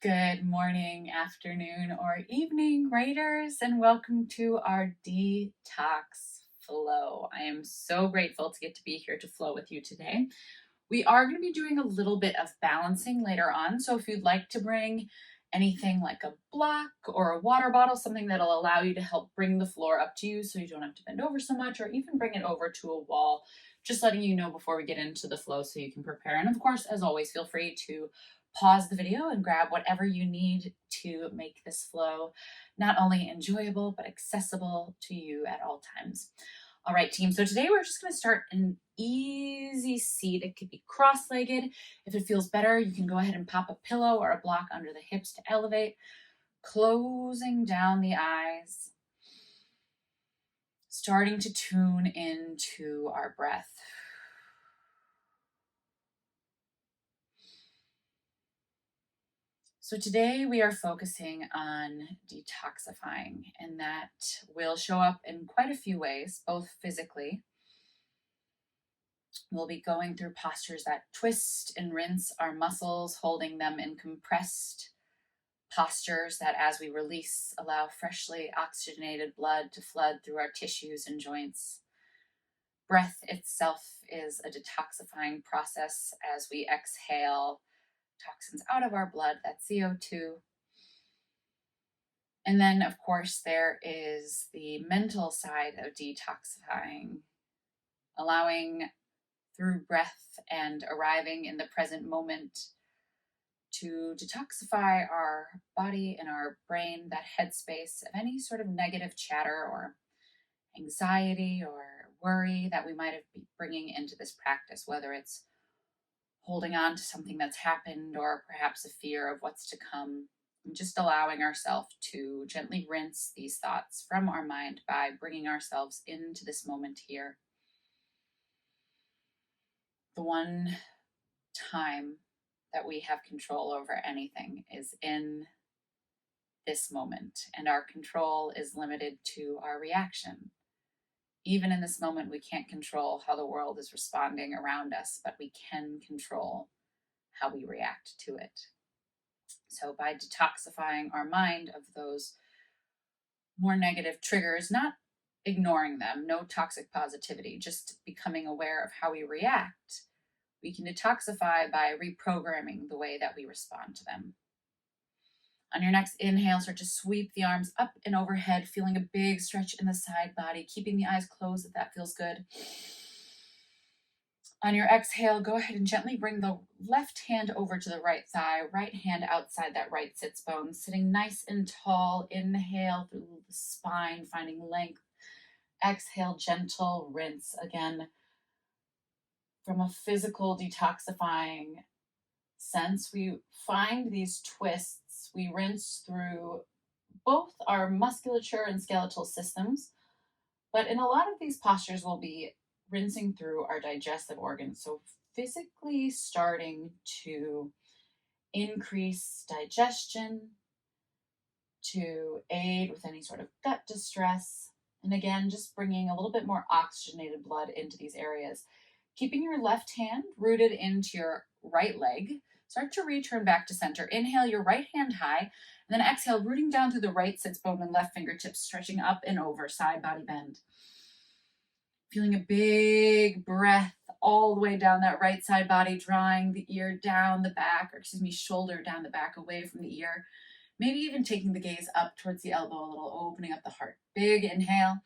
Good morning, afternoon, or evening, writers, and welcome to our Detox Flow. I am so grateful to get to be here to flow with you today. We are going to be doing a little bit of balancing later on, so if you'd like to bring anything like a block or a water bottle, something that'll allow you to help bring the floor up to you so you don't have to bend over so much, or even bring it over to a wall, just letting you know before we get into the flow so you can prepare. And of course, as always, feel free to pause the video and grab whatever you need to make this flow not only enjoyable but accessible to you at all times. All right, team. So today we're just going to start an easy seat. It could be cross-legged. If it feels better, you can go ahead and pop a pillow or a block under the hips to elevate, closing down the eyes, starting to tune into our breath. So today we are focusing on detoxifying, and that will show up in quite a few ways, both physically. We'll be going through postures that twist and rinse our muscles, holding them in compressed postures that, as we release, allow freshly oxygenated blood to flood through our tissues and joints. Breath itself is a detoxifying process as we exhale toxins out of our blood, that CO2. And then, of course, there is the mental side of detoxifying, allowing through breath and arriving in the present moment to detoxify our body and our brain, that headspace of any sort of negative chatter or anxiety or worry that we might have been bringing into this practice, whether it's holding on to something that's happened or perhaps a fear of what's to come, and just allowing ourselves to gently rinse these thoughts from our mind by bringing ourselves into this moment here. The one time that we have control over anything is in this moment, and our control is limited to our reaction. Even in this moment, we can't control how the world is responding around us, but we can control how we react to it. So by detoxifying our mind of those more negative triggers, not ignoring them, no toxic positivity, just becoming aware of how we react, we can detoxify by reprogramming the way that we respond to them. On your next inhale, start to sweep the arms up and overhead, feeling a big stretch in the side body, keeping the eyes closed if that feels good. On your exhale, go ahead and gently bring the left hand over to the right thigh, right hand outside that right sits bone, sitting nice and tall. Inhale through the spine, finding length. Exhale, gentle rinse. Again, from a physical detoxifying sense, we find these twists. We rinse through both our musculature and skeletal systems, but in a lot of these postures, we'll be rinsing through our digestive organs. So physically starting to increase digestion, to aid with any sort of gut distress. And again, just bringing a little bit more oxygenated blood into these areas. Keeping your left hand rooted into your right leg. Start to return back to center. Inhale your right hand high, and then exhale, rooting down through the right sits bone and left fingertips, stretching up and over, side body bend. Feeling a big breath all the way down that right side body, drawing the ear down the back, shoulder down the back, away from the ear. Maybe even taking the gaze up towards the elbow a little, opening up the heart. Big inhale.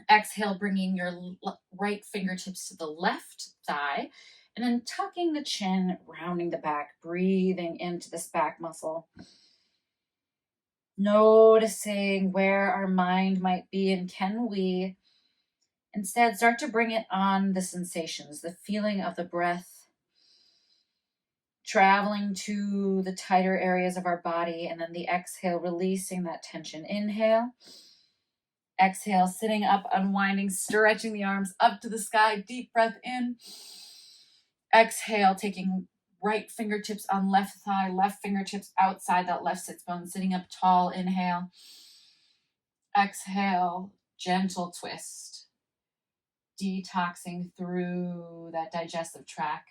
Exhale, bringing your right fingertips to the left thigh, and then tucking the chin, rounding the back, breathing into this back muscle. Noticing where our mind might be, and can we instead start to bring it on the sensations, the feeling of the breath, traveling to the tighter areas of our body, and then the exhale, releasing that tension. Inhale. Exhale, sitting up, unwinding, stretching the arms up to the sky. Deep breath in. Exhale, taking right fingertips on left thigh, left fingertips outside that left sits bone, sitting up tall. Inhale. Exhale, gentle twist. Detoxing through that digestive tract.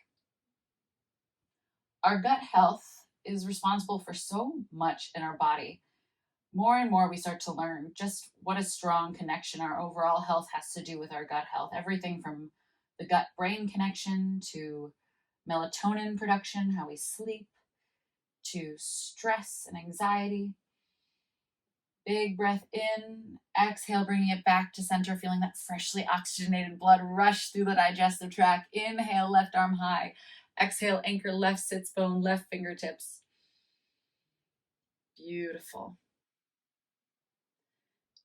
Our gut health is responsible for so much in our body. More and more we start to learn just what a strong connection our overall health has to do with our gut health. Everything from the gut-brain connection to melatonin production, how we sleep, to stress and anxiety. Big breath in, exhale, bringing it back to center, feeling that freshly oxygenated blood rush through the digestive tract. Inhale, left arm high. Exhale, anchor left sits bone, left fingertips. Beautiful.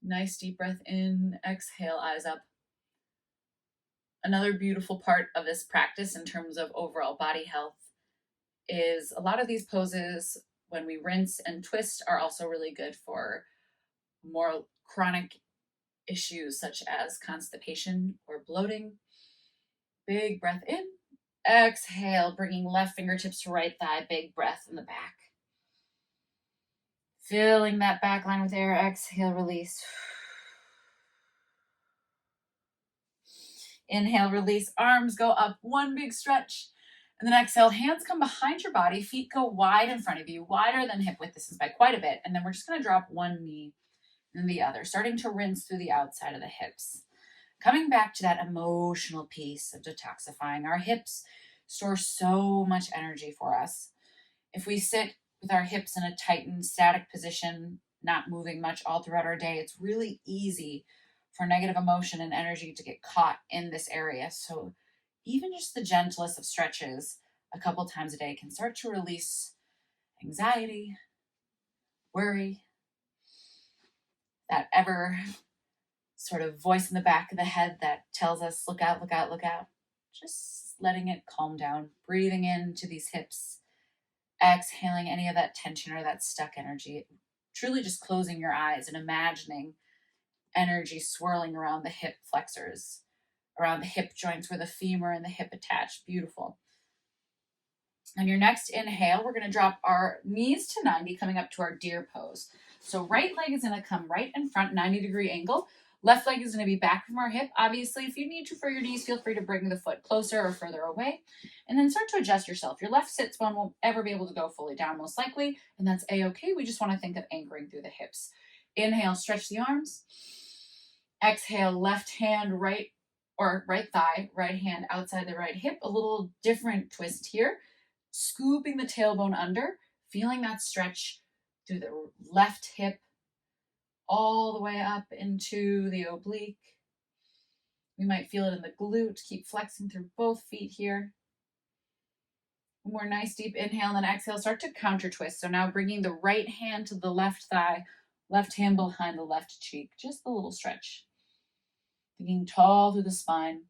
Nice deep breath in, exhale, eyes up. Another beautiful part of this practice in terms of overall body health is a lot of these poses, when we rinse and twist, are also really good for more chronic issues such as constipation or bloating. Big breath in, exhale, bringing left fingertips to right thigh, big breath in the back. Filling that back line with air, exhale, release. Inhale, release, arms go up, one big stretch. And then exhale, hands come behind your body, feet go wide in front of you, wider than hip width distance by quite a bit. And then we're just gonna drop one knee and the other, starting to rinse through the outside of the hips. Coming back to that emotional piece of detoxifying. Our hips store so much energy for us. If we sit with our hips in a tightened, static position, not moving much all throughout our day, it's really easy for negative emotion and energy to get caught in this area. So even just the gentlest of stretches a couple times a day can start to release anxiety, worry, that ever sort of voice in the back of the head that tells us, look out, look out, look out. Just letting it calm down, breathing into these hips, exhaling any of that tension or that stuck energy, truly just closing your eyes and imagining energy swirling around the hip flexors, around the hip joints where the femur and the hip attach. Beautiful. On your next inhale, we're going to drop our knees to 90, coming up to our deer pose. So right leg is going to come right in front, 90-degree angle. Left leg is going to be back from our hip. Obviously, if you need to for your knees, feel free to bring the foot closer or further away. And then start to adjust yourself. Your left sits bone won't ever be able to go fully down, most likely, and that's A-okay. We just want to think of anchoring through the hips. Inhale, stretch the arms. Exhale, left hand, right thigh, right hand outside the right hip. A little different twist here. Scooping the tailbone under, feeling that stretch through the left hip, all the way up into the oblique. We might feel it in the glute. Keep flexing through both feet here. One more nice deep inhale and then exhale. Start to counter twist. So now bringing the right hand to the left thigh, left hand behind the left cheek. Just a little stretch. Thinking tall through the spine.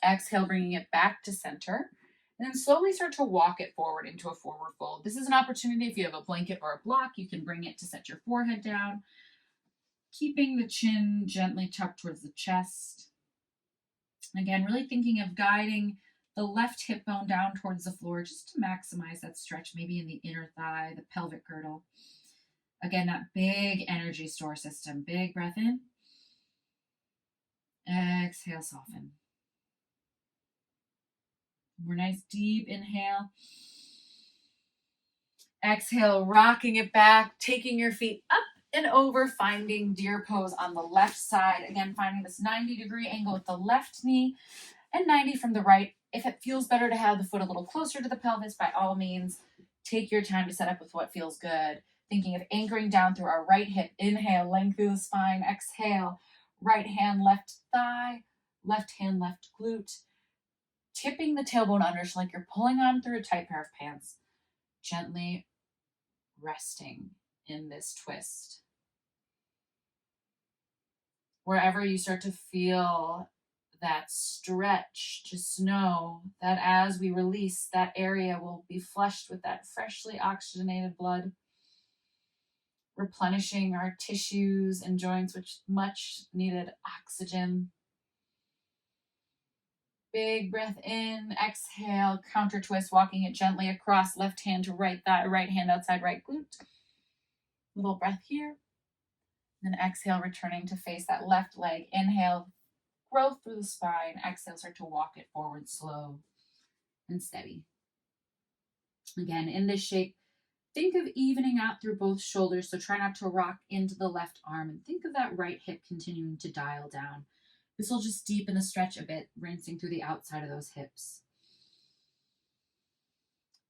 Exhale, bringing it back to center. And then slowly start to walk it forward into a forward fold. This is an opportunity, if you have a blanket or a block, you can bring it to set your forehead down. Keeping the chin gently tucked towards the chest. Again, really thinking of guiding the left hip bone down towards the floor just to maximize that stretch, maybe in the inner thigh, the pelvic girdle. Again, that big energy store system. Big breath in. Exhale, soften. More nice deep inhale. Exhale, rocking it back, taking your feet up and over, finding deer pose on the left side. Again, finding this 90-degree angle with the left knee and 90 from the right. If it feels better to have the foot a little closer to the pelvis, by all means, take your time to set up with what feels good. Thinking of anchoring down through our right hip. Inhale, length through the spine. Exhale, right hand, left thigh, left hand, left glute. Tipping the tailbone under so like you're pulling on through a tight pair of pants. Gently resting in this twist. Wherever you start to feel that stretch, just know that as we release, that area will be flushed with that freshly oxygenated blood, replenishing our tissues and joints with much needed oxygen. Big breath in, exhale, counter twist, walking it gently across, left hand to right thigh, right hand outside right glute. Little breath here. Then exhale, returning to face that left leg. Inhale, growth through the spine. Exhale, start to walk it forward slow and steady. Again, in this shape, Think of evening out through both shoulders, so try not to rock into the left arm, and think of that right hip continuing to dial down. This will just deepen the stretch a bit, rinsing through the outside of those hips.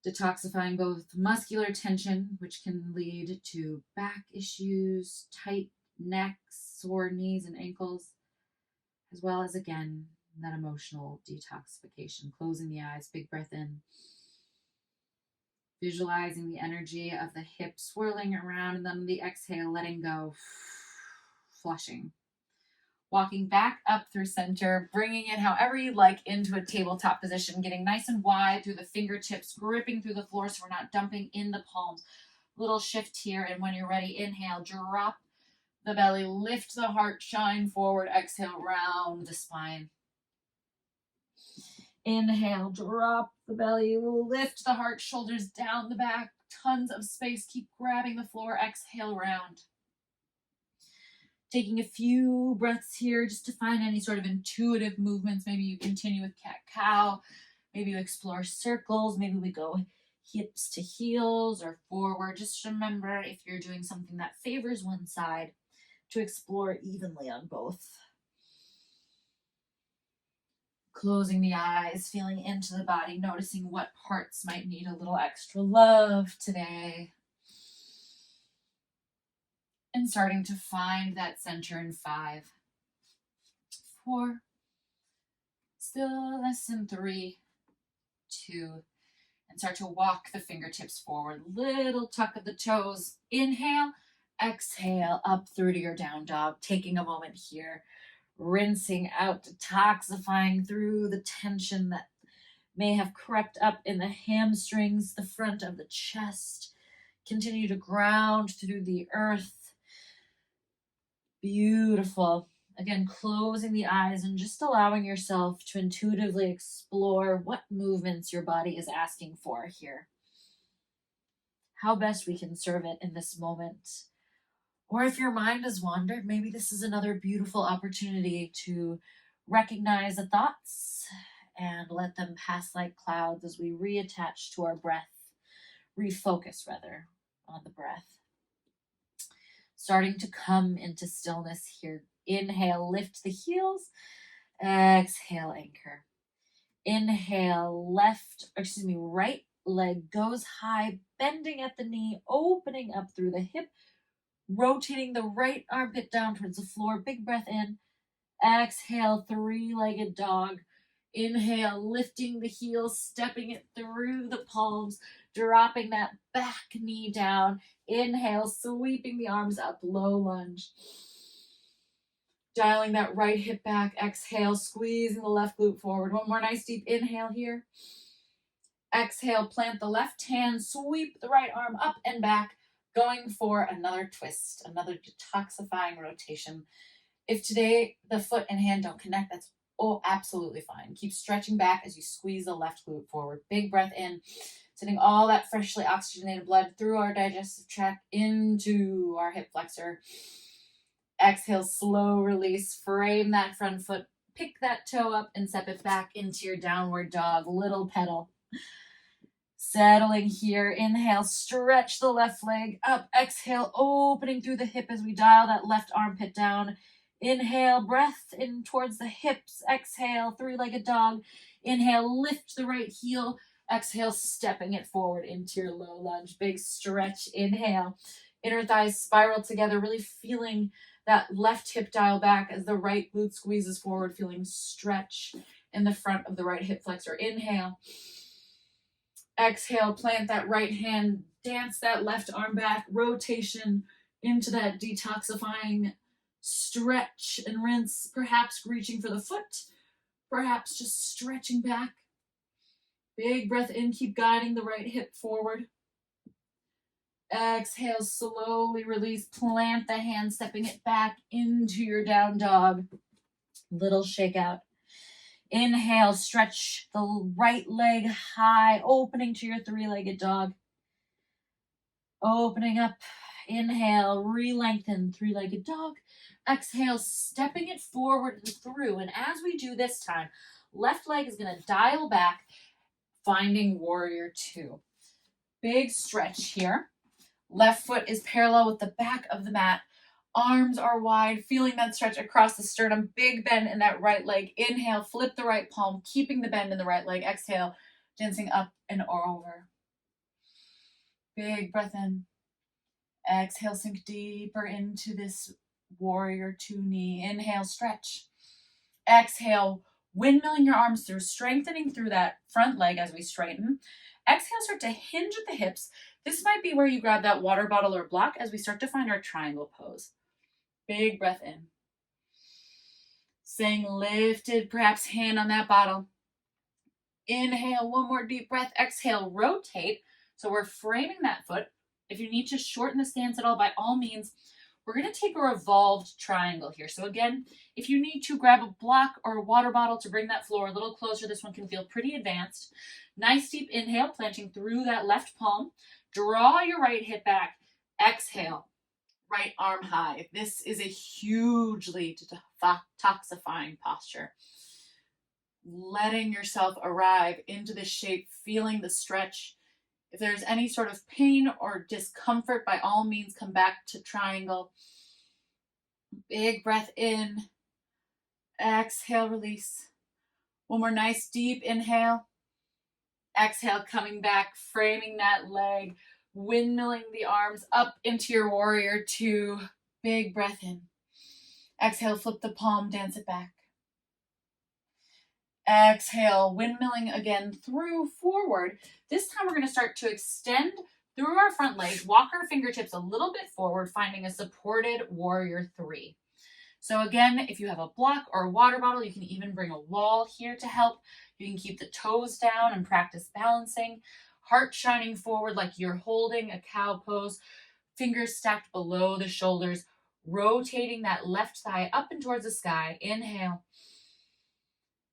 Detoxifying both muscular tension, which can lead to back issues, tight necks, sore knees and ankles, as well as, again, that emotional detoxification. Closing the eyes, big breath in. Visualizing the energy of the hips swirling around, and then the exhale, letting go, flushing. Walking back up through center, bringing it however you like into a tabletop position, getting nice and wide through the fingertips, gripping through the floor so we're not dumping in the palms. Little shift here, and when you're ready, inhale, drop the belly, lift the heart, shine forward, exhale, round the spine. Inhale, drop the belly, lift the heart, shoulders down the back, tons of space, keep grabbing the floor, exhale, round. Taking a few breaths here just to find any sort of intuitive movements. Maybe you continue with cat-cow, maybe you explore circles, maybe we go hips to heels or forward. Just remember, if you're doing something that favors one side, to explore evenly on both. Closing the eyes, feeling into the body, noticing what parts might need a little extra love today. And starting to find that center in 5, 4, stillness in 3, 2, and start to walk the fingertips forward. Little tuck of the toes. Inhale, exhale, up through to your down dog. Taking a moment here, rinsing out, detoxifying through the tension that may have crept up in the hamstrings, the front of the chest. Continue to ground through the earth. Beautiful. Again, closing the eyes and just allowing yourself to intuitively explore what movements your body is asking for here. How best we can serve it in this moment. Or if your mind has wandered, maybe this is another beautiful opportunity to recognize the thoughts and let them pass like clouds as we reattach to our breath, refocus rather on the breath. Starting to come into stillness here. Inhale, lift the heels. Exhale, anchor. Inhale, right leg goes high, bending at the knee, opening up through the hip, rotating the right armpit down towards the floor. Big breath in. Exhale, 3-legged dog. Inhale, lifting the heels, stepping it through the palms, dropping that back knee down. Inhale, sweeping the arms up, low lunge. Dialing that right hip back. Exhale, squeezing the left glute forward. One more nice deep inhale here. Exhale, plant the left hand, sweep the right arm up and back, going for another twist, another detoxifying rotation. If today the foot and hand don't connect, that's absolutely fine. Keep stretching back as you squeeze the left glute forward. Big breath in, sending all that freshly oxygenated blood through our digestive tract into our hip flexor. Exhale, slow release. Frame that front foot. Pick that toe up and step it back into your downward dog. Little pedal. Settling here. Inhale, stretch the left leg up. Exhale, opening through the hip as we dial that left armpit down. Inhale, breath in towards the hips. Exhale, 3-legged dog. Inhale, lift the right heel. Exhale, stepping it forward into your low lunge. Big stretch. Inhale. Inner thighs spiral together, really feeling that left hip dial back as the right glute squeezes forward, feeling stretch in the front of the right hip flexor. Inhale. Exhale, plant that right hand, dance that left arm back, rotation into that detoxifying stretch and rinse, perhaps reaching for the foot, perhaps just stretching back. Big breath in, keep guiding the right hip forward. Exhale, slowly release, plant the hand, stepping it back into your down dog. Little shake out. Inhale, stretch the right leg high, opening to your 3-legged dog. Opening up. Inhale, re-lengthen, 3-legged dog. Exhale, stepping it forward and through. And as we do this time, left leg is going to dial back, finding warrior 2. Big stretch here. Left foot is parallel with the back of the mat. Arms are wide, feeling that stretch across the sternum. Big bend in that right leg. Inhale, flip the right palm, keeping the bend in the right leg. Exhale, dancing up and over. Big breath in. Exhale, sink deeper into this warrior two knee. Inhale, stretch. Exhale, windmilling your arms through, strengthening through that front leg as we straighten. Exhale, start to hinge at the hips. This might be where you grab that water bottle or block as we start to find our triangle pose. Big breath in. Staying lifted, perhaps hand on that bottle. Inhale, one more deep breath. Exhale, rotate. So we're framing that foot. If you need to shorten the stance at all, by all means, we're going to take a revolved triangle here. So again, if you need to grab a block or a water bottle to bring that floor a little closer, this one can feel pretty advanced. Nice deep inhale, planting through that left palm. Draw your right hip back. Exhale, right arm high. This is a hugely detoxifying posture. Letting yourself arrive into the shape, feeling the stretch. If there's any sort of pain or discomfort, by all means, come back to triangle. Big breath in. Exhale, release. One more nice deep inhale. Exhale, coming back, framing that leg, windmilling the arms up into your warrior two. Big breath in. Exhale, flip the palm, dance it back. Exhale, windmilling again through forward. This time we're going to start to extend through our front leg, walk our fingertips a little bit forward, finding a supported warrior three. So again, if you have a block or a water bottle, you can even bring a wall here to help. You can keep the toes down and practice balancing. Heart shining forward like you're holding a cow pose. Fingers stacked below the shoulders, rotating that left thigh up and towards the sky. Inhale.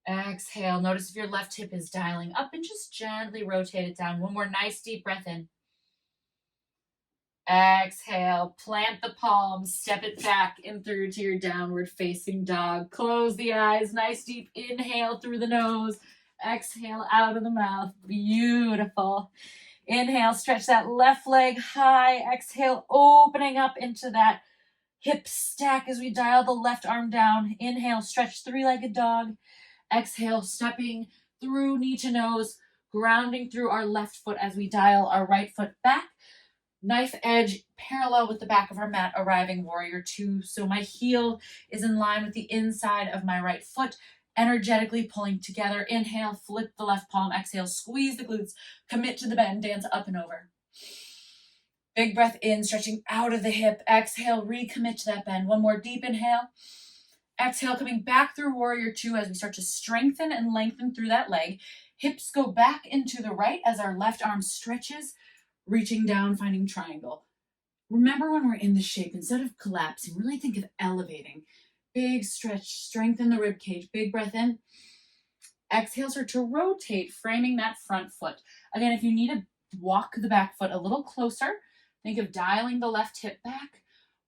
Exhale. Notice if your left hip is dialing up and just gently rotate it down. One more nice deep breath in. Exhale. Plant the palms. Step it back and through to your downward facing dog. Close the eyes. Nice deep inhale through the nose. Exhale out of the mouth. Beautiful. Inhale. Stretch that left leg high. Exhale. Opening up into that hip stack as we dial the left arm down. Inhale. Stretch three-legged dog. Exhale, stepping through knee to nose, grounding through our left foot as we dial our right foot back. Knife edge parallel with the back of our mat, arriving warrior two. So my heel is in line with the inside of my right foot, energetically pulling together. Inhale, flip the left palm. Exhale, squeeze the glutes, commit to the bend, dance up and over. Big breath in, stretching out of the hip. Exhale, recommit to that bend. One more deep inhale. Exhale, coming back through warrior two as we start to strengthen and lengthen through that leg. Hips go back into the right as our left arm stretches, reaching down, finding triangle. Remember when we're in this shape, instead of collapsing, really think of elevating. Big stretch, strengthen the rib cage. Big breath in. Exhale, start to rotate, framing that front foot. Again, if you need to walk the back foot a little closer, think of dialing the left hip back.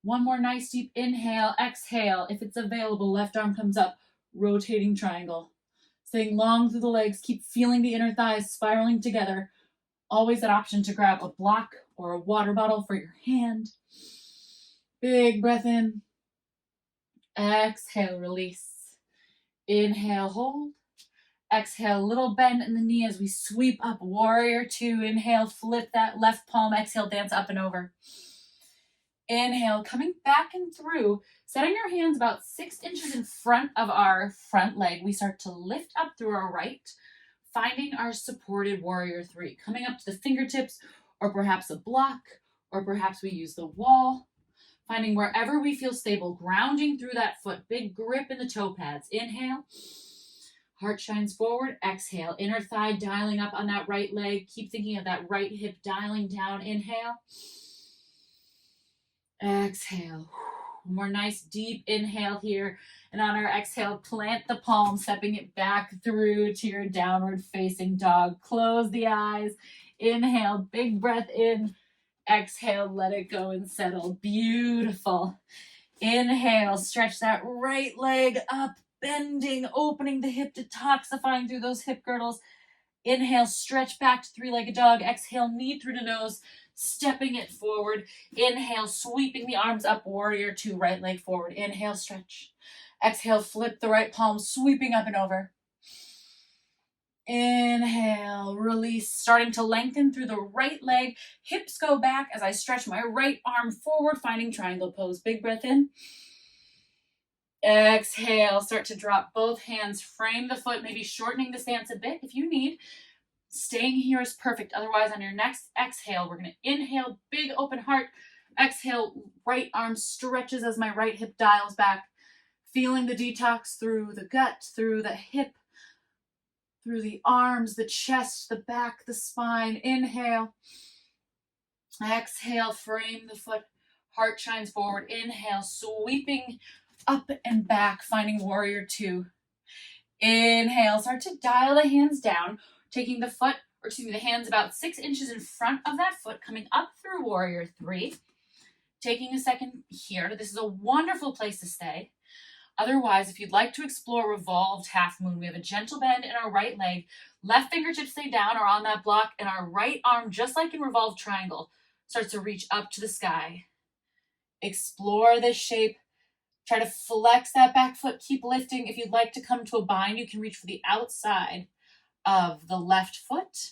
One more nice deep inhale, exhale. If it's available, left arm comes up, rotating triangle. Staying long through the legs, keep feeling the inner thighs spiraling together. Always that option to grab a block or a water bottle for your hand. Big breath in. Exhale, release. Inhale, hold. Exhale, little bend in the knee as we sweep up, warrior two. Inhale, flip that left palm. Exhale, dance up and over. Inhale, coming back and through, setting our hands about 6 inches in front of our front leg. We start to lift up through our right, finding our supported warrior three, coming up to the fingertips, or perhaps a block, or perhaps we use the wall, finding wherever we feel stable, grounding through that foot, big grip in the toe pads. Inhale, heart shines forward. Exhale, inner thigh dialing up on that right leg. Keep thinking of that right hip dialing down. Inhale. Exhale. One more nice deep inhale here. And on our exhale, plant the palm, stepping it back through to your downward facing dog. Close the eyes. Inhale, big breath in. Exhale, let it go and settle. Beautiful. Inhale, stretch that right leg up, bending, opening the hip, detoxifying through those hip girdles. Inhale, stretch back to three-legged dog. Exhale, knee through the nose. stepping it forward. Inhale, sweeping the arms up, warrior two, right leg forward. Inhale, stretch. Exhale, flip the right palm, sweeping up and over. Inhale, release, starting to lengthen through the right leg. Hips go back as I stretch my right arm forward, finding triangle pose. Big breath in. Exhale, start to drop both hands, frame the foot, maybe shortening the stance a bit if you need. Staying here is perfect. Otherwise, on your next exhale, we're going to inhale, big open heart. Exhale, right arm stretches as my right hip dials back. Feeling the detox through the gut, through the hip, through the arms, the chest, the back, the spine. Inhale. Exhale, frame the foot. Heart shines forward. Inhale, sweeping up and back, finding warrior two. Inhale, start to dial the hands down, taking the foot, or excuse me, the hands about 6 inches in front of that foot, coming up through warrior three. Taking a second here. This is a wonderful place to stay. Otherwise, if you'd like to explore revolved half moon, we have a gentle bend in our right leg. Left fingertips stay down or on that block, and our right arm, just like in revolved triangle, starts to reach up to the sky. Explore this shape. Try to flex that back foot. Keep lifting. If you'd like to come to a bind, you can reach for the outside of the left foot.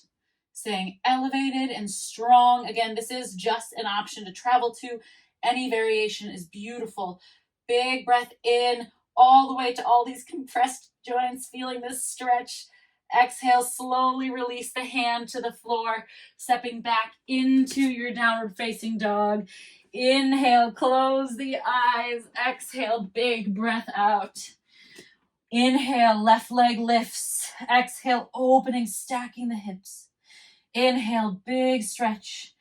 Staying elevated and strong. Again, this is just an option to travel to. Any variation is beautiful. Big breath in all the way to all these compressed joints. Feeling this stretch. Exhale, slowly release the hand to the floor. Stepping back into your downward facing dog. Inhale, close the eyes. Exhale, big breath out. Inhale, left leg lifts. Exhale, opening, stacking the hips. Inhale, big stretch.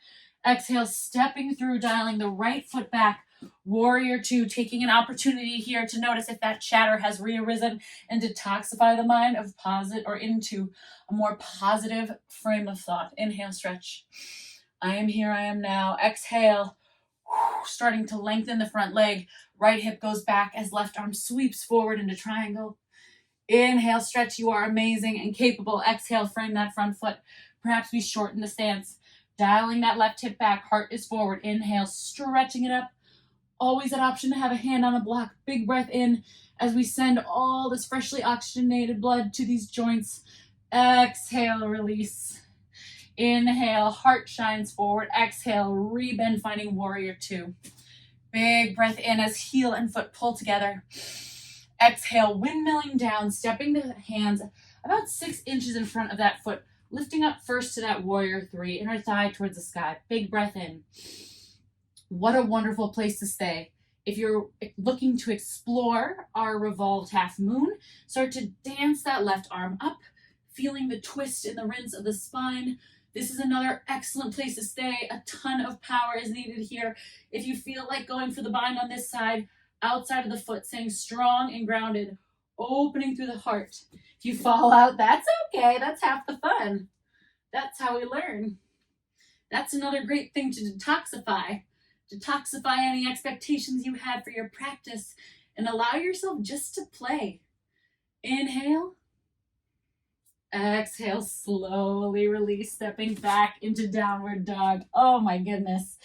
Exhale, stepping through, dialing the right foot back. Warrior two, taking an opportunity here to notice if that chatter has rearisen and detoxify the mind of positive or into a more positive frame of thought. Inhale, stretch. I am here, I am now. Exhale. Starting to lengthen the front leg. Right hip goes back as left arm sweeps forward into triangle. Inhale, stretch. You are amazing and capable. Exhale, frame that front foot. Perhaps we shorten the stance. Dialing that left hip back. Heart is forward. Inhale, stretching it up. Always an option to have a hand on a block. Big breath in as we send all this freshly oxygenated blood to these joints. Exhale, release. Inhale, heart shines forward. Exhale, rebend, finding warrior two. Big breath in as heel and foot pull together. Exhale, windmilling down, stepping the hands about 6 inches in front of that foot, lifting up first to that warrior three, inner thigh towards the sky. Big breath in. What a wonderful place to stay. If you're looking to explore our revolved half moon, start to dance that left arm up, feeling the twist in the rinse of the spine. This is another excellent place to stay. A ton of power is needed here. If you feel like going for the bind on this side, outside of the foot, staying strong and grounded, opening through the heart. If you fall out, that's okay. That's half the fun. That's how we learn. That's another great thing to detoxify. Detoxify any expectations you had for your practice and allow yourself just to play. Inhale. Exhale, slowly release, stepping back into downward dog. Oh my goodness.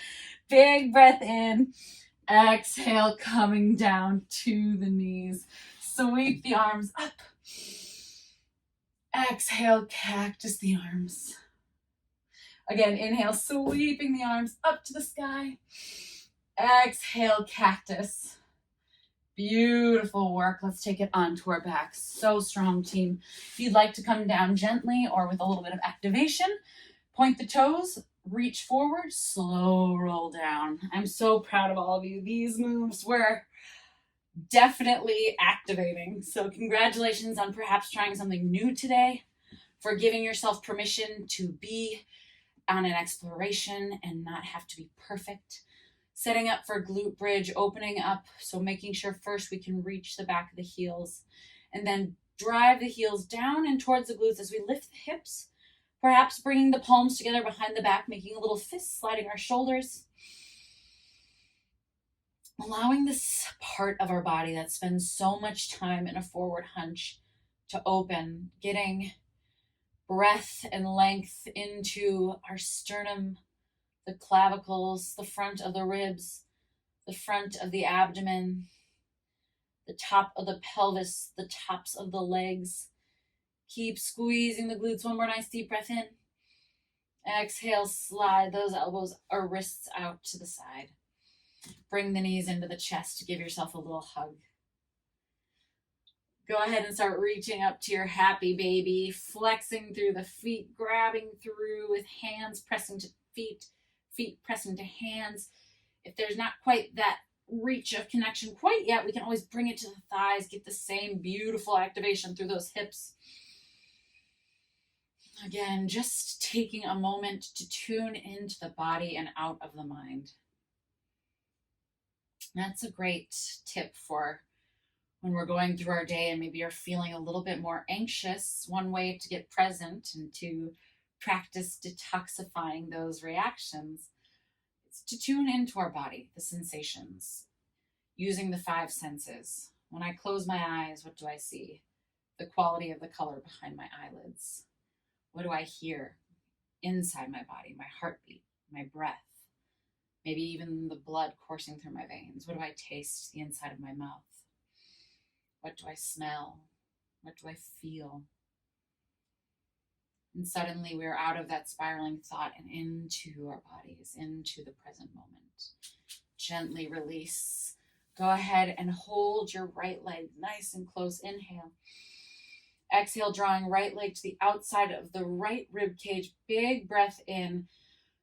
Big breath in. Exhale, coming down to the knees. Sweep the arms up. Exhale, cactus the arms. Again, inhale, sweeping the arms up to the sky. Exhale, cactus. Beautiful work. Let's take it onto our backs. So strong, team. If you'd like to come down gently or with a little bit of activation, point the toes, reach forward, slow roll down. I'm so proud of all of you. These moves were definitely activating. So congratulations on perhaps trying something new today, for giving yourself permission to be on an exploration and not have to be perfect. Setting up for glute bridge, opening up, so making sure first we can reach the back of the heels and then drive the heels down and towards the glutes as we lift the hips, perhaps bringing the palms together behind the back, making a little fist, sliding our shoulders. Allowing this part of our body that spends so much time in a forward hunch to open, getting breath and length into our sternum, the clavicles, the front of the ribs, the front of the abdomen, the top of the pelvis, the tops of the legs. Keep squeezing the glutes. One more nice deep breath in. Exhale, slide those elbows or wrists out to the side. Bring the knees into the chest. Give yourself a little hug. Go ahead and start reaching up to your happy baby, flexing through the feet, grabbing through with hands pressing to feet, feet pressing to hands. If there's not quite that reach of connection quite yet, we can always bring it to the thighs, get the same beautiful activation through those hips. Again, just taking a moment to tune into the body and out of the mind. That's a great tip for when we're going through our day and maybe you're feeling a little bit more anxious. One way to get present and to practice detoxifying those reactions is to tune into our body, the sensations, using the 5 senses. When I close my eyes, what do I see? The quality of the color behind my eyelids. What do I hear inside my body? My heartbeat, my breath, maybe even the blood coursing through my veins. What do I taste? The inside of my mouth. What do I smell? What do I feel? And suddenly we're out of that spiraling thought and into our bodies, into the present moment. Gently release. Go ahead and hold your right leg nice and close. Inhale. Exhale, drawing right leg to the outside of the right rib cage. Big breath in.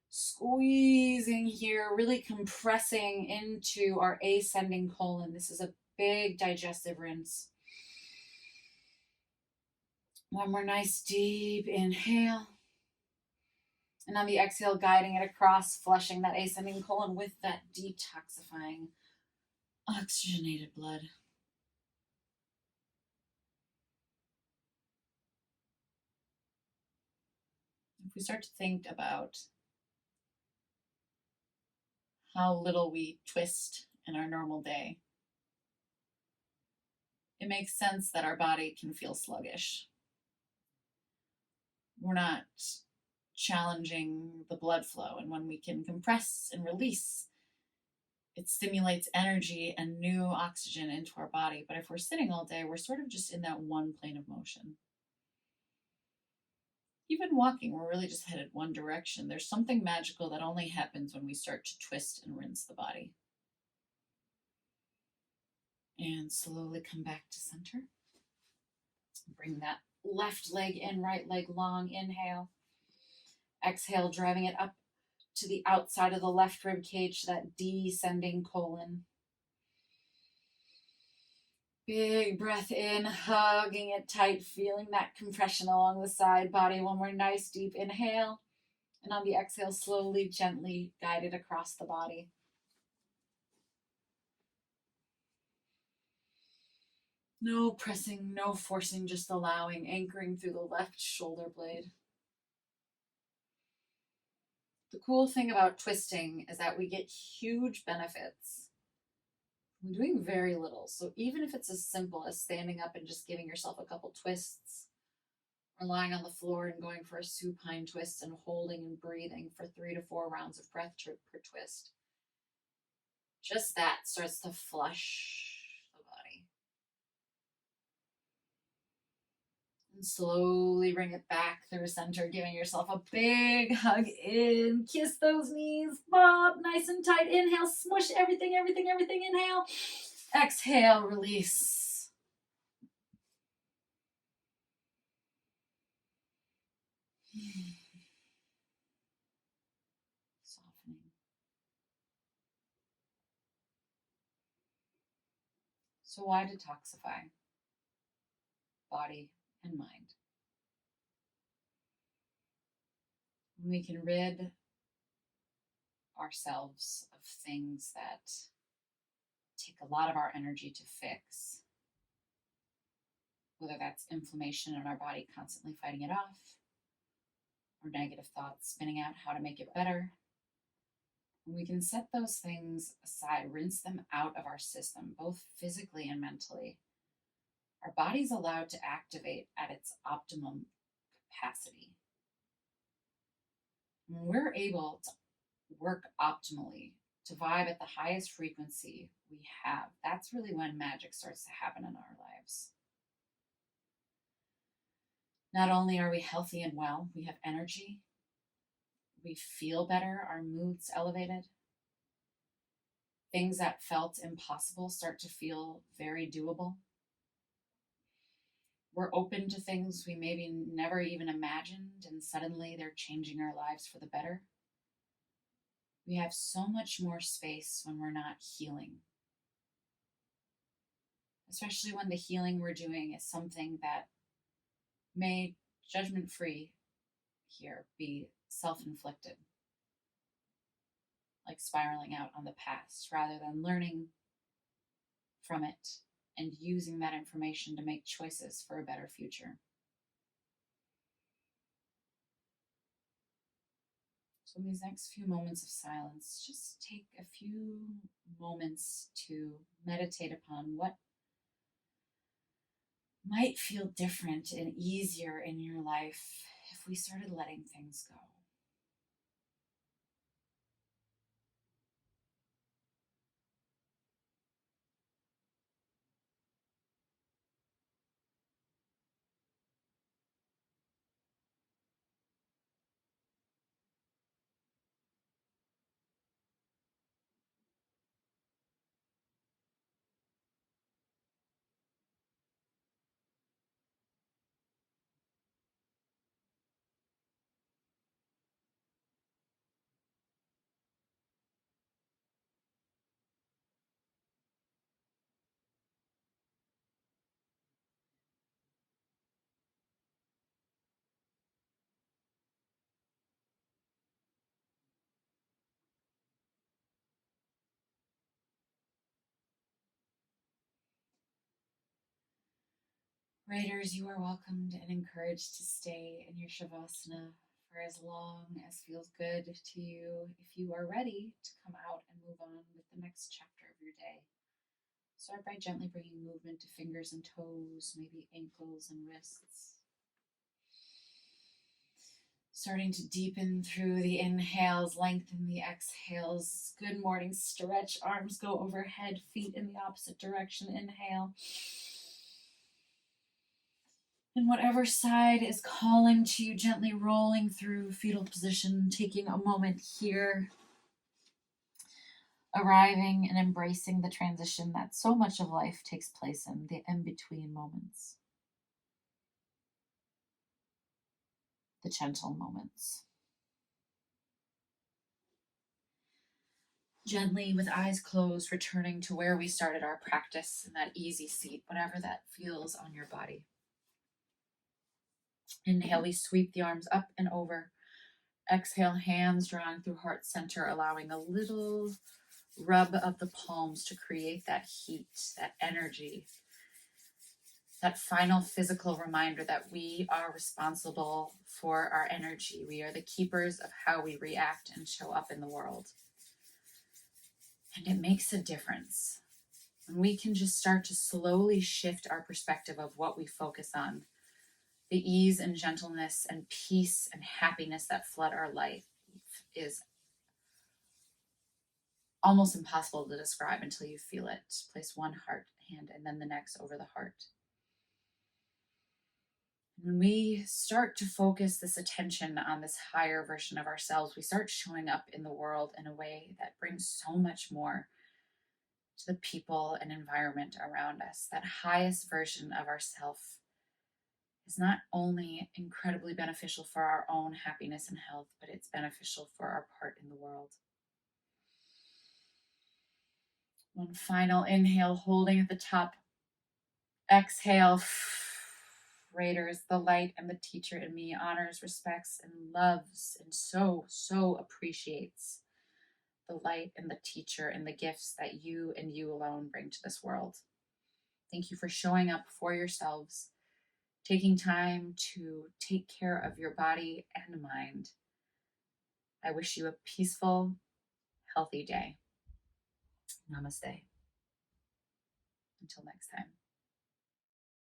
Squeezing here, really compressing into our ascending colon. This is a big digestive rinse. One more nice deep inhale. And on the exhale, guiding it across, flushing that ascending colon with that detoxifying, oxygenated blood. If we start to think about how little we twist in our normal day, it makes sense that our body can feel sluggish. We're not challenging the blood flow, and when we can compress and release, it stimulates energy and new oxygen into our body. But if we're sitting all day, we're sort of just in that one plane of motion. Even walking, we're really just headed one direction. There's something magical that only happens when we start to twist and rinse the body. And slowly come back to center. Bring that left leg in, right leg long. Inhale. Exhale, driving it up to the outside of the left rib cage, that descending colon. Big breath in, hugging it tight, feeling that compression along the side body. One more nice deep inhale. And on the exhale, slowly, gently guide it across the body. No pressing, no forcing, just allowing, anchoring through the left shoulder blade. The cool thing about twisting is that we get huge benefits from doing very little. So even if it's as simple as standing up and just giving yourself a couple twists, or lying on the floor and going for a supine twist and holding and breathing for 3 to 4 rounds of breath per twist, just that starts to flush the body. And slowly bring it back through center, giving yourself a big hug in. Kiss those knees, bob nice and tight. Inhale, smush everything. Inhale. Exhale, release. Softening. So why detoxify? Body and mind. We can rid ourselves of things that take a lot of our energy to fix, whether that's inflammation in our body, constantly fighting it off, or negative thoughts spinning out how to make it better. When we can set those things aside, rinse them out of our system, both physically and mentally, our body's allowed to activate at its optimum capacity. When we're able to work optimally, to vibe at the highest frequency we have, that's really when magic starts to happen in our lives. Not only are we healthy and well, we have energy, we feel better, our mood's elevated. Things that felt impossible start to feel very doable. We're open to things we maybe never even imagined, and suddenly they're changing our lives for the better. We have so much more space when we're not healing, especially when the healing we're doing is something that may, judgment free here, be self inflicted, like spiraling out on the past, rather than learning from it and using that information to make choices for a better future. So, in these next few moments of silence, just take a few moments to meditate upon what might feel different and easier in your life if we started letting things go. Raiders, you are welcomed and encouraged to stay in your Shavasana for as long as feels good to you. If you are ready to come out and move on with the next chapter of your day, start by gently bringing movement to fingers and toes, maybe ankles and wrists. Starting to deepen through the inhales, lengthen the exhales. Good morning stretch. Arms go overhead, feet in the opposite direction. Inhale. And whatever side is calling to you, gently rolling through fetal position, taking a moment here, arriving and embracing the transition that so much of life takes place in, the in-between moments, the gentle moments. Gently, with eyes closed, returning to where we started our practice in that easy seat, whatever that feels on your body. Inhale, we sweep the arms up and over. Exhale, hands drawing through heart center, allowing a little rub of the palms to create that heat, that energy, that final physical reminder that we are responsible for our energy. We are the keepers of how we react and show up in the world. And it makes a difference. And we can just start to slowly shift our perspective of what we focus on. The ease and gentleness and peace and happiness that flood our life is almost impossible to describe until you feel it. Place one heart hand and then the next over the heart. When we start to focus this attention on this higher version of ourselves, we start showing up in the world in a way that brings so much more to the people and environment around us. That highest version of ourself is not only incredibly beneficial for our own happiness and health, but it's beneficial for our part in the world. One final inhale, holding at the top. Exhale. Raiders, the light and the teacher in me honors, respects, and loves, and so appreciates the light and the teacher and the gifts that you and you alone bring to this world. Thank you for showing up for yourselves, taking time to take care of your body and mind. I wish you a peaceful, healthy day. Namaste. Until next time.